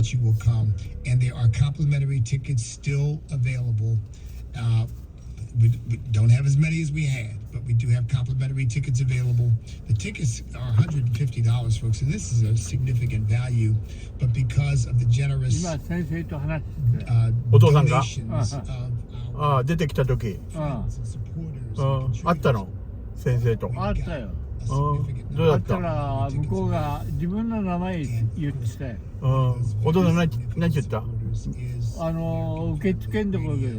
that you will come. And there are complimentary tickets still available. We don't have as many as we had, but we do have complimentary tickets available. The tickets are $150, folks, so this is a significant value. But because of the generous donations of our 出てきた時 friends and supporters あったの先生とあったよ。どうだっだったたら向こうが自分の名前言ってたよ。お父さん何言った？受付のところで。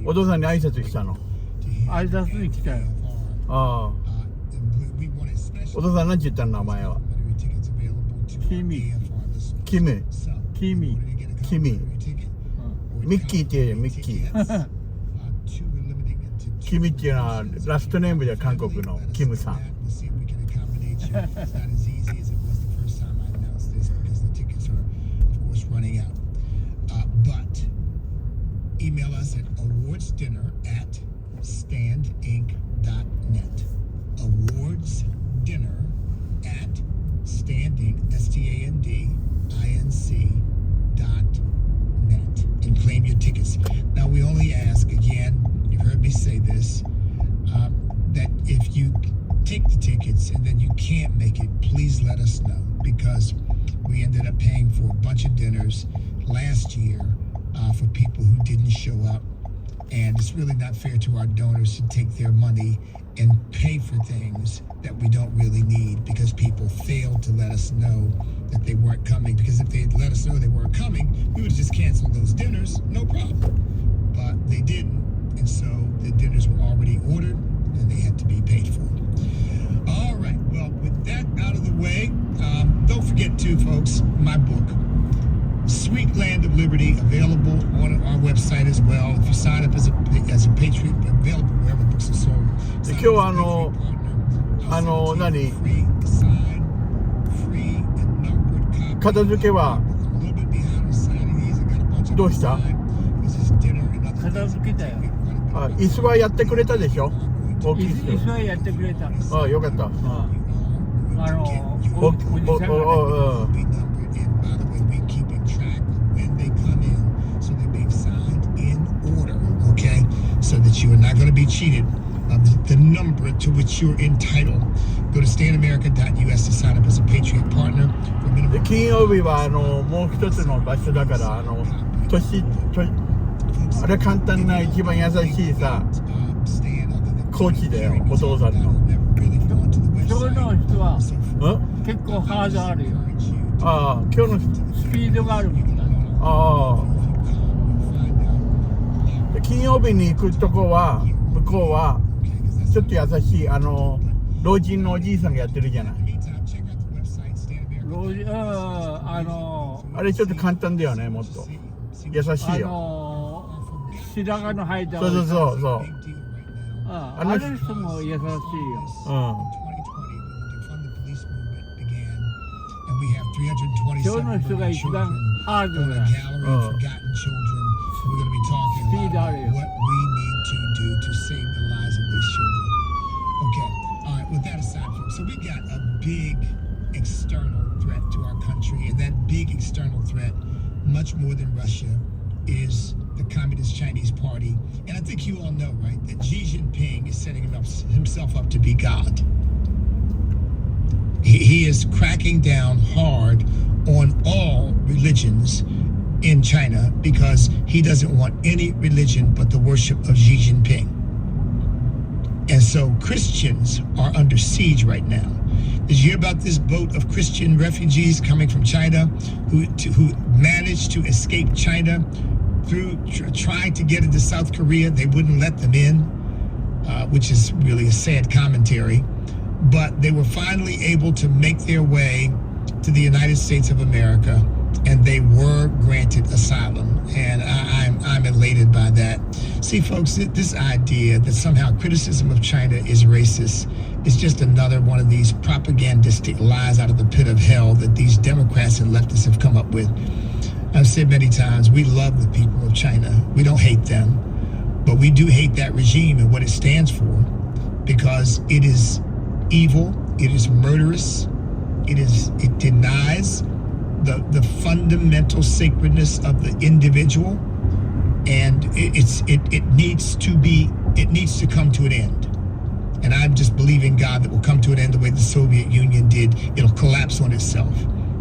お父さんに挨拶来たの？挨拶に来たよ。お父さん何言ったの名前は？君。ミッキーって言えよミッキー。キミっていうのはラストネームで韓国のキムさん。Email us at awardsdinner@standinc.net. awardsdinner@standinc.net and claim your tickets. Now we only ask again, you've heard me say this, that if you take the tickets and then you can't make it, please let us know, because we ended up paying for a bunch of dinners last year for people who didn't show up, and it's really not fair to our donors to take their money and pay for things that we don't really need because people failed to let us know that they weren't coming. Because if they had let us know they weren't coming, we would have just canceled those dinners, no problem. But they didn't, and so the dinners were already ordered and they had to be paid for. All right, well, with that out of the way, don't forget too, folks, my book, Sweet Land of Liberty, available on our website as well. If you sign up as a Patriot, available wherever books are sold. 今日は何片付けはどうした？片付けたよ。椅子はやってくれたでしょ？大きい椅子はやってくれた。よかった。おじさんがね。So that you are not going to be cheated of the number to which you're entitled. Go to standamerica.us to sign up as a Patriot partner. 金曜日はもう一つの場所だからあれ簡単な一番優しいさコーチだよお父さんの。今日の人は結構ハードあるよ。今日のスピードがあるもんだ。金曜日に行くとこは向こうはちょっと優しい老人のおじいさんがやってるじゃない。あれちょっと簡単だよねもっと優しいよ。白髪の生えた。そう。あの人も優しいよ。今日の人が一番ハードだ。We're going to be talking about what we need to do to save the lives of these children. Okay, all right, with that aside, folks, so we got a big external threat to our country, and that big external threat, much more than Russia, is the Communist Chinese Party. And I think you all know, right, that Xi Jinping is setting himself up to be God. He is cracking down hard on all religions in China because he doesn't want any religion but the worship of Xi Jinping. And so Christians are under siege right now. Did you hear about this boat of Christian refugees coming from China who managed to escape China through trying to get into South Korea? They wouldn't let them in, which is really a sad commentary. But they were finally able to make their way to the United States of America, and they were granted asylum, and I'm elated by that. See, folks, this idea that somehow criticism of China is racist is just another one of these propagandistic lies out of the pit of hell that these Democrats and leftists have come up with. I've said many times, we love the people of China. We don't hate them, but we do hate that regime and what it stands for, because it is evil. It is murderous. It denies the fundamental sacredness of the individual, and it needs to come to an end. And I'm just believing God that will come to an end the way the Soviet Union did. It'll collapse on itself.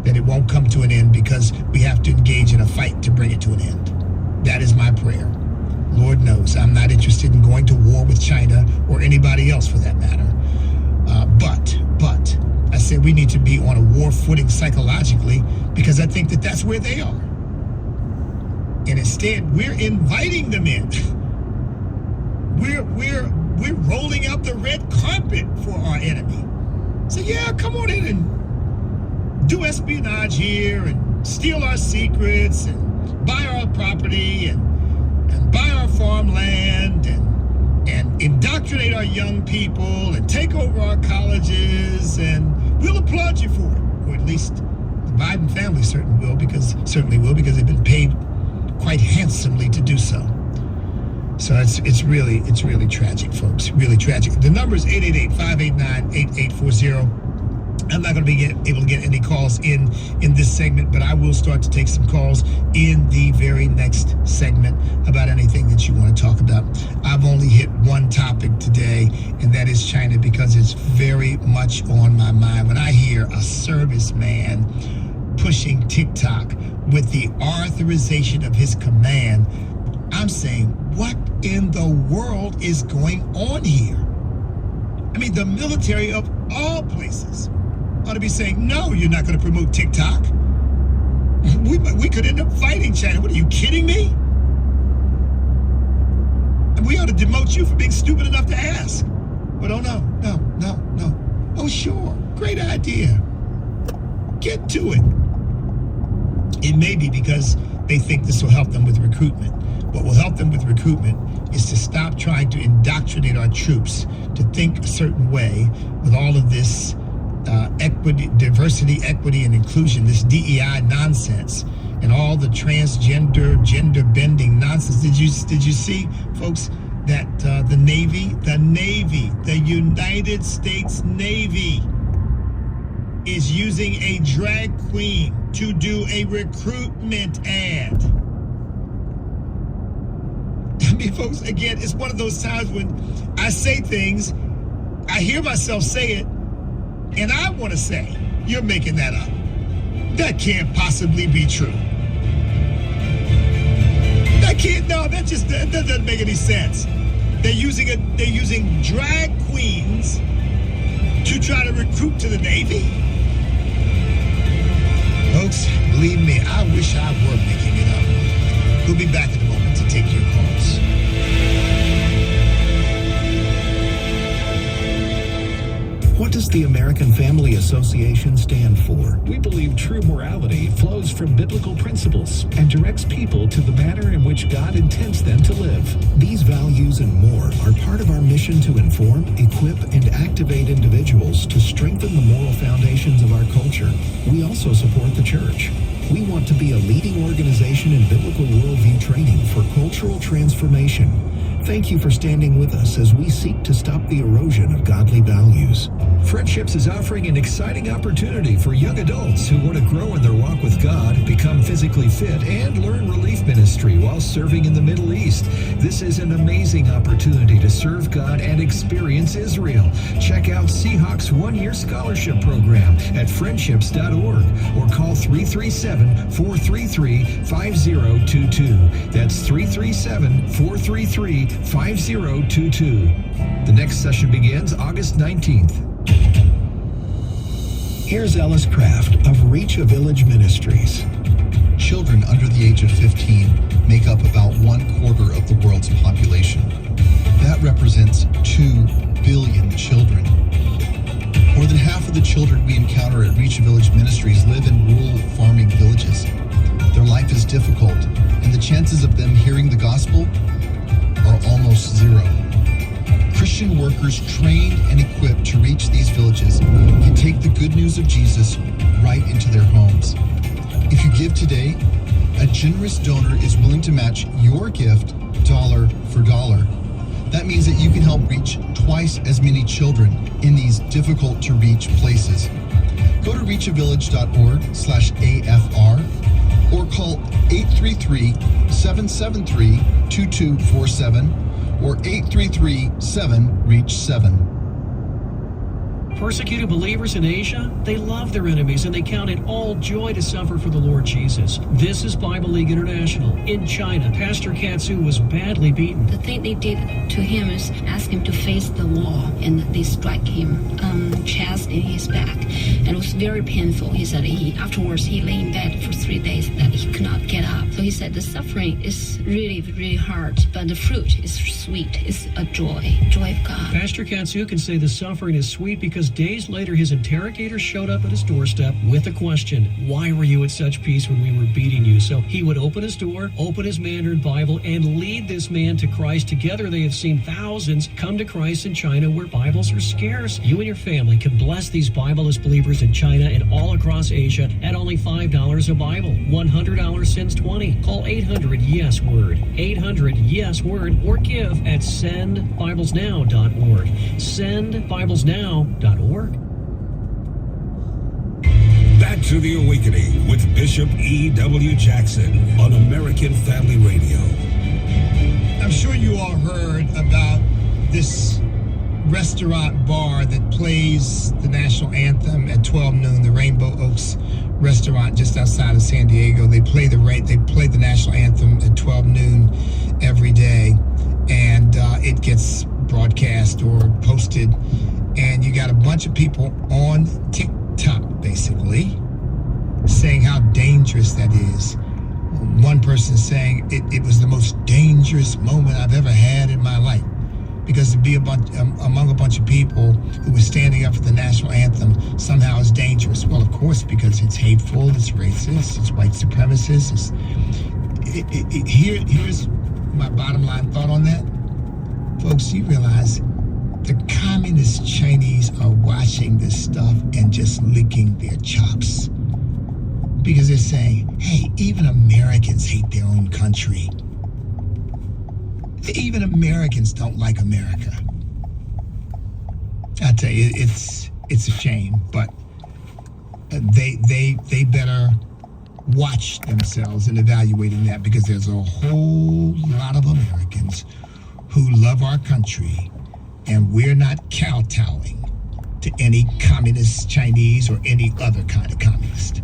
That it won't come to an end because we have to engage in a fight to bring it to an end. That is my prayer. Lord knows I'm not interested in going to war with China or anybody else for that matter. But I said we need to be on a war footing psychologically, because I think that that's where they are. And instead, we're inviting them in. We're rolling out the red carpet for our enemy. So yeah, come on in and do espionage here and steal our secrets and buy our property and buy our farmland and indoctrinate our young people and take over our colleges, and we'll applaud you for it. Or at least the Biden family certainly will, because they've been paid quite handsomely to do so. So it's really tragic, folks. Really tragic. The number is 888-589-8840. I'm not going to be able to get any calls in this segment, but I will start to take some calls in the very next segment about anything that you want to talk about. I've only hit one topic today, and that is China, because it's very much on my mind. When I hear a serviceman pushing TikTok with the authorization of his command, I'm saying, what in the world is going on here? I mean, the military of all places ought to be saying, no, you're not going to promote TikTok. We could end up fighting China. What, are you kidding me? And we ought to demote you for being stupid enough to ask. But oh no. Oh sure, great idea. Get to it. It may be because they think this will help them with recruitment. What will help them with recruitment is to stop trying to indoctrinate our troops to think a certain way with all of this equity, diversity, equity, and inclusion, this DEI nonsense, and all the transgender, gender bending nonsense. Did you see, folks, that the United States Navy is using a drag queen to do a recruitment ad? I mean, folks, again, it's one of those times when I say things, I hear myself say it, and I want to say, you're making that up. That can't possibly be true. That doesn't make any sense. They're using drag queens to try to recruit to the Navy. Folks, believe me, I wish I were making it up. We'll be back in a moment to take your calls. What does the American Family Association stand for? We believe true morality flows from biblical principles and directs people to the manner in which God intends them to live. These values and more are part of our mission to inform, equip, and activate individuals to strengthen the moral foundations of our culture. We also support the church. We want to be a leading organization in biblical worldview training for cultural transformation. Thank you for standing with us as we seek to stop the erosion of godly values. Friendships is offering an exciting opportunity for young adults who want to grow in their walk with God, become physically fit, and learn relief ministry while serving in the Middle East. This is an amazing opportunity to serve God and experience Israel. Check out Seahawks one-year scholarship program at friendships.org or call 337-433-5022. That's 337-433-5022. The next session begins August 19th. Here's Ellis Craft of Reach a Village Ministries. Children under the age of 15 make up about 1/4 of the world's population. That represents 2 billion children. More than half of the children we encounter at Reach a Village Ministries live in rural farming villages. Their life is difficult, and the chances of them hearing the gospel are almost zero. Christian workers trained and equipped to reach these villages can take the good news of Jesus right into their homes. If you give today, a generous donor is willing to match your gift dollar for dollar. That means that you can help reach twice as many children in these difficult to reach places. Go to reachavillage.org/AFR or call 833-773-2247 or 833-7-REACH-7. Persecuted believers in Asia, they love their enemies and they count it all joy to suffer for the Lord Jesus. This is Bible League International. In China, Pastor Katsu was badly beaten. The thing they did to him is ask him to face the wall, and they strike him chest and his back, and it was very painful. He said afterwards he lay in bed for 3 days that he could not get up. So he said the suffering is really, really hard, but the fruit is sweet. It's a joy of God. Pastor Katsu can say the suffering is sweet because days later his interrogator showed up at his doorstep with a question: why were you at such peace when we were beating you? So he would open his door, open his Mandarin Bible, and lead this man to Christ. Together they have seen thousands come to Christ in China where Bibles are scarce. You and your family can bless these Bibleless believers in China and all across Asia at only $5 a Bible. $100 sends 20. Call 800-YES-WORD. 800-YES-WORD or give at sendbiblesnow.org. Sendbiblesnow.org. Back to the Awakening with Bishop E.W. Jackson on American Family Radio. I'm sure you all heard about this restaurant bar that plays the national anthem at 12 noon, the Rainbow Oaks restaurant just outside of San Diego. They play the national anthem at 12 noon every day, and it gets broadcast or posted, and you got a bunch of people on TikTok basically saying how dangerous that is. One person saying it was the most dangerous moment I've ever had in my life, because to be among a bunch of people who were standing up for the national anthem somehow is dangerous. Well, of course, because it's hateful, it's racist, it's white supremacist. Here's my bottom line thought on that. Folks, you realize the communist Chinese are watching this stuff and just licking their chops, because they're saying, hey, even Americans hate their own country. Even Americans don't like America. I tell you, it's a shame, but they better watch themselves in evaluating that, because there's a whole lot of Americans who love our country, and we're not kowtowing to any communist Chinese or any other kind of communist.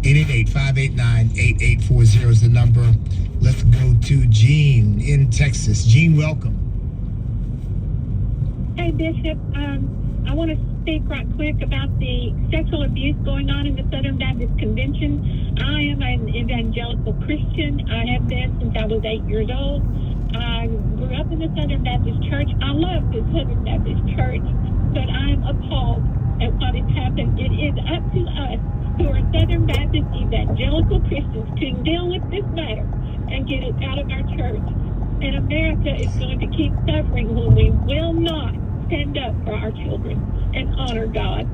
888-589-8840 is the number. Let's go to Jean in Texas. Jean, welcome. Hey, Bishop. I want to speak right quick about the sexual abuse going on in the Southern Baptist Convention. I am an evangelical Christian. I have been since I was 8 years old. I grew up in the Southern Baptist Church. I love the Southern Baptist Church, but I am appalled at what has happened. It is up to us, who are Southern Baptist evangelical Christians, to deal with this matter and get it out of our church. And America is going to keep suffering when we will not stand up for our children and honor God.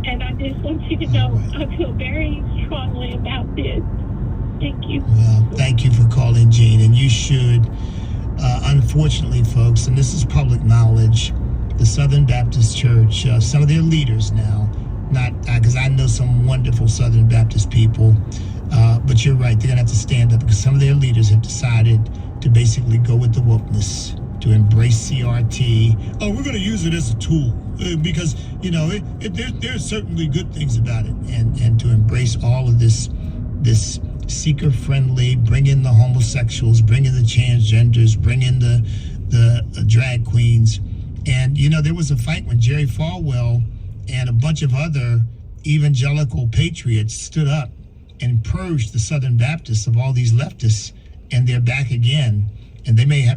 And I just want you to know I feel very strongly about this. Thank you. Well, thank you for calling, Jean, and you should. Unfortunately, folks, and this is public knowledge, the Southern Baptist Church, some of their leaders now, not because I know some wonderful Southern Baptist people, but you're right, they're going to have to stand up, because some of their leaders have decided to basically go with the wokeness, to embrace CRT. Oh, we're going to use it as a tool, because, you know, there's certainly good things about it, and to embrace all of this seeker-friendly, bring in the homosexuals, bring in the transgenders, bring in the drag queens. And, you know, there was a fight when Jerry Falwell and a bunch of other evangelical patriots stood up and purged the Southern Baptists of all these leftists, and they're back again. And they may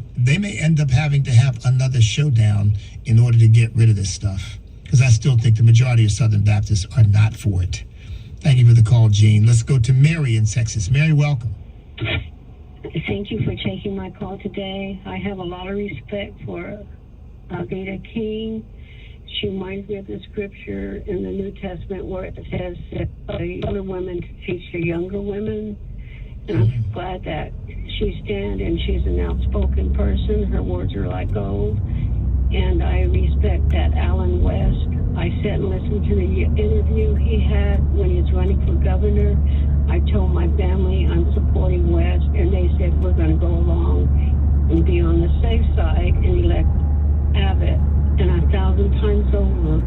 end up having to have another showdown in order to get rid of this stuff, because I still think the majority of Southern Baptists are not for it. Thank you for the call, Gene. Let's go to Mary in Texas. Mary, welcome. Thank you for taking my call today. I have a lot of respect for Veda King. She reminds me of the scripture in the New Testament where it says that older women teach the younger women. And I'm glad that she stand, and she's an outspoken person. Her words are like gold, and I respect that. Alan West, I sat and listened to the interview he had when he was running for governor. I told my family I'm supporting West, and they said we're going to go along and be on the safe side and elect Abbott. And 1,000 times over,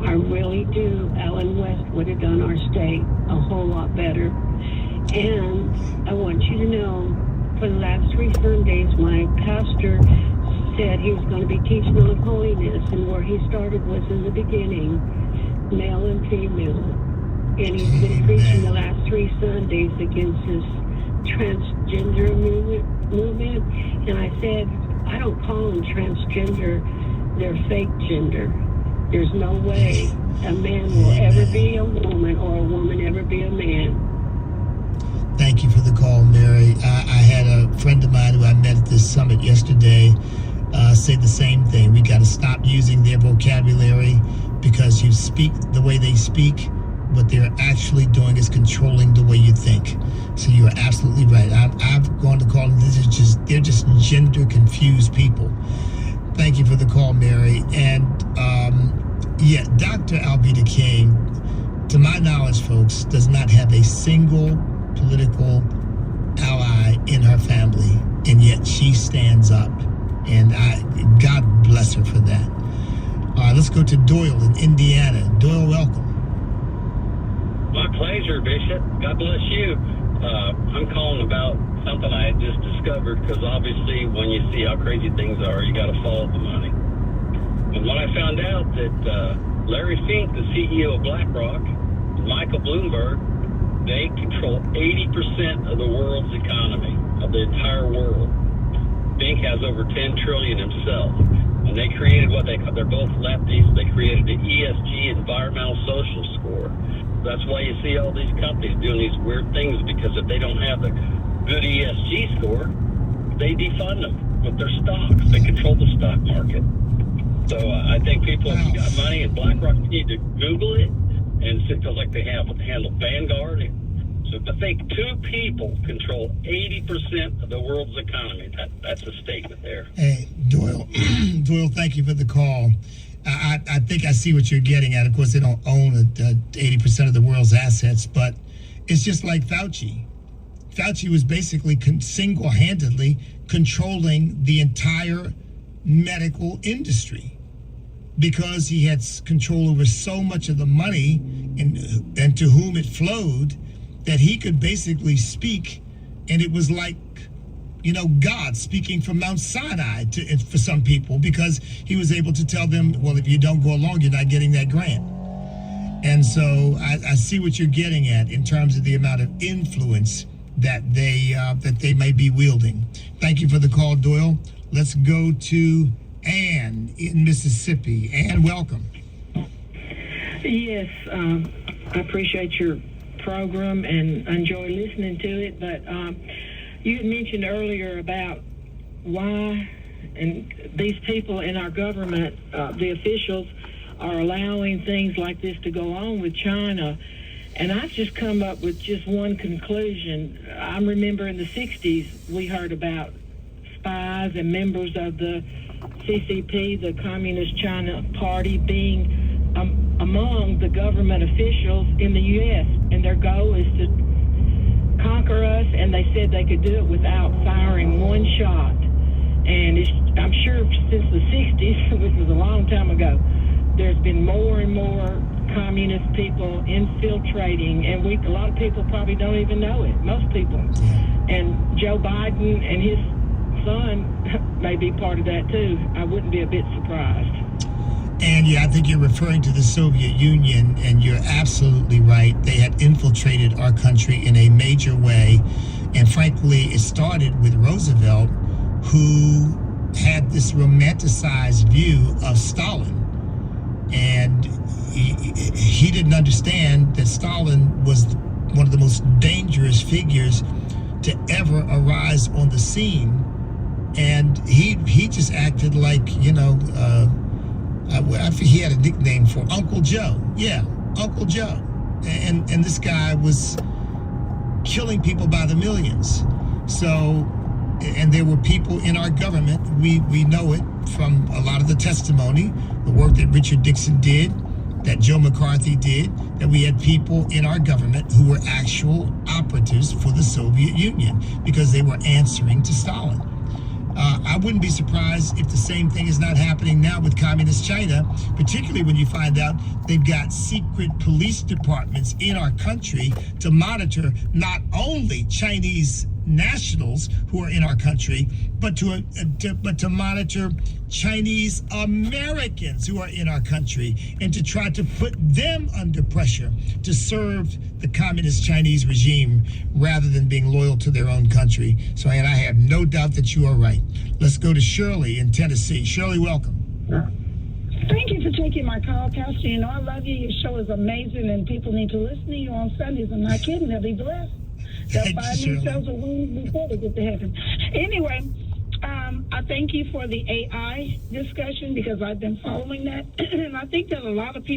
I really do. Alan West would have done our state a whole lot better. And I want you to know, for the last 3 Sundays, my pastor said he was going to be teaching on holiness, and where he started was in the beginning, male and female. And he's been preaching the last 3 Sundays against this transgender movement. And I said, I don't call them transgender, they're fake gender. There's no way a man will ever be a woman or a woman ever be a man. Thank you for the call, Mary. I had a friend of mine who I met at this summit yesterday say the same thing. We got to stop using their vocabulary, because you speak the way they speak. What they're actually doing is controlling the way you think. So you are absolutely right. I've gone to call them, they're just gender confused people. Thank you for the call, Mary. And yeah, Dr. Alveda King, to my knowledge, folks, does not have a single political ally in her family, and yet she stands up. And God bless her for that. All right, let's go to Doyle in Indiana. Doyle, welcome. My pleasure, Bishop. God bless you. I'm calling about something I had just discovered, because obviously when you see how crazy things are, you got to follow the money. And when I found out that Larry Fink, the CEO of BlackRock, and Michael Bloomberg, they control 80% of the world's economy, of the entire world. Fink has over 10 trillion himself. And they created they're both lefties. They created the ESG, environmental social score. That's why you see all these companies doing these weird things, because if they don't have the good ESG score, they defund them with their stocks. They control the stock market. So I think people, if you got money in BlackRock, need to Google it, and it feels like they handle Vanguard. So I think 2 people control 80% of the world's economy. That's a statement there. Hey, Doyle, Doyle, thank you for the call. I think I see what you're getting at. Of course, they don't own 80% of the world's assets, but it's just like Fauci. Fauci was basically single-handedly controlling the entire medical industry, because he had control over so much of the money and to whom it flowed, that he could basically speak, and it was like, God speaking from Mount Sinai for some people, because he was able to tell them, well, if you don't go along, you're not getting that grant. And so I see what you're getting at in terms of the amount of influence that they may be wielding. Thank you for the call, Doyle. Let's go to Ann in Mississippi. Ann, welcome. Yes, I appreciate your program and enjoy listening to it, but you had mentioned earlier about why and these people in our government, the officials, are allowing things like this to go on with China. And I've just come up with just one conclusion. I remember in the 60s we heard about spies and members of the CCP, the Communist China Party, being among the government officials in the U.S., and their goal is to conquer us, and they said they could do it without firing one shot. And I'm sure since the 60s, which was a long time ago, there's been more and more communist people infiltrating, and a lot of people probably don't even know it, most people. And Joe Biden and his son may be part of that too. I wouldn't be a bit surprised. And yeah, I think you're referring to the Soviet Union, and you're absolutely right. They had infiltrated our country in a major way. And frankly, it started with Roosevelt, who had this romanticized view of Stalin. And he didn't understand that Stalin was one of the most dangerous figures to ever arise on the scene. And he just acted like, he had a nickname for Uncle Joe. Yeah, Uncle Joe. And this guy was killing people by the millions. So And there were people in our government, we know it from a lot of the testimony, the work that Richard Nixon did, that Joe McCarthy did, that we had people in our government who were actual operatives for the Soviet Union because they were answering to Stalin. I wouldn't be surprised if the same thing is not happening now with Communist China, particularly when you find out they've got secret police departments in our country to monitor not only Chinese nationals who are in our country, but to monitor Chinese Americans who are in our country and to try to put them under pressure to serve the communist Chinese regime rather than being loyal to their own country. So, and I have no doubt that you are right. Let's go to Shirley in Tennessee. Shirley, welcome. Thank you for taking my call, Pastor. You know, I love you. Your show is amazing, and people need to listen to you on Sundays. I'm not kidding. They'll be blessed. They'll find themselves a wings before they get to heaven. Anyway, I thank you for the AI discussion because I've been following that. And I think that a lot of people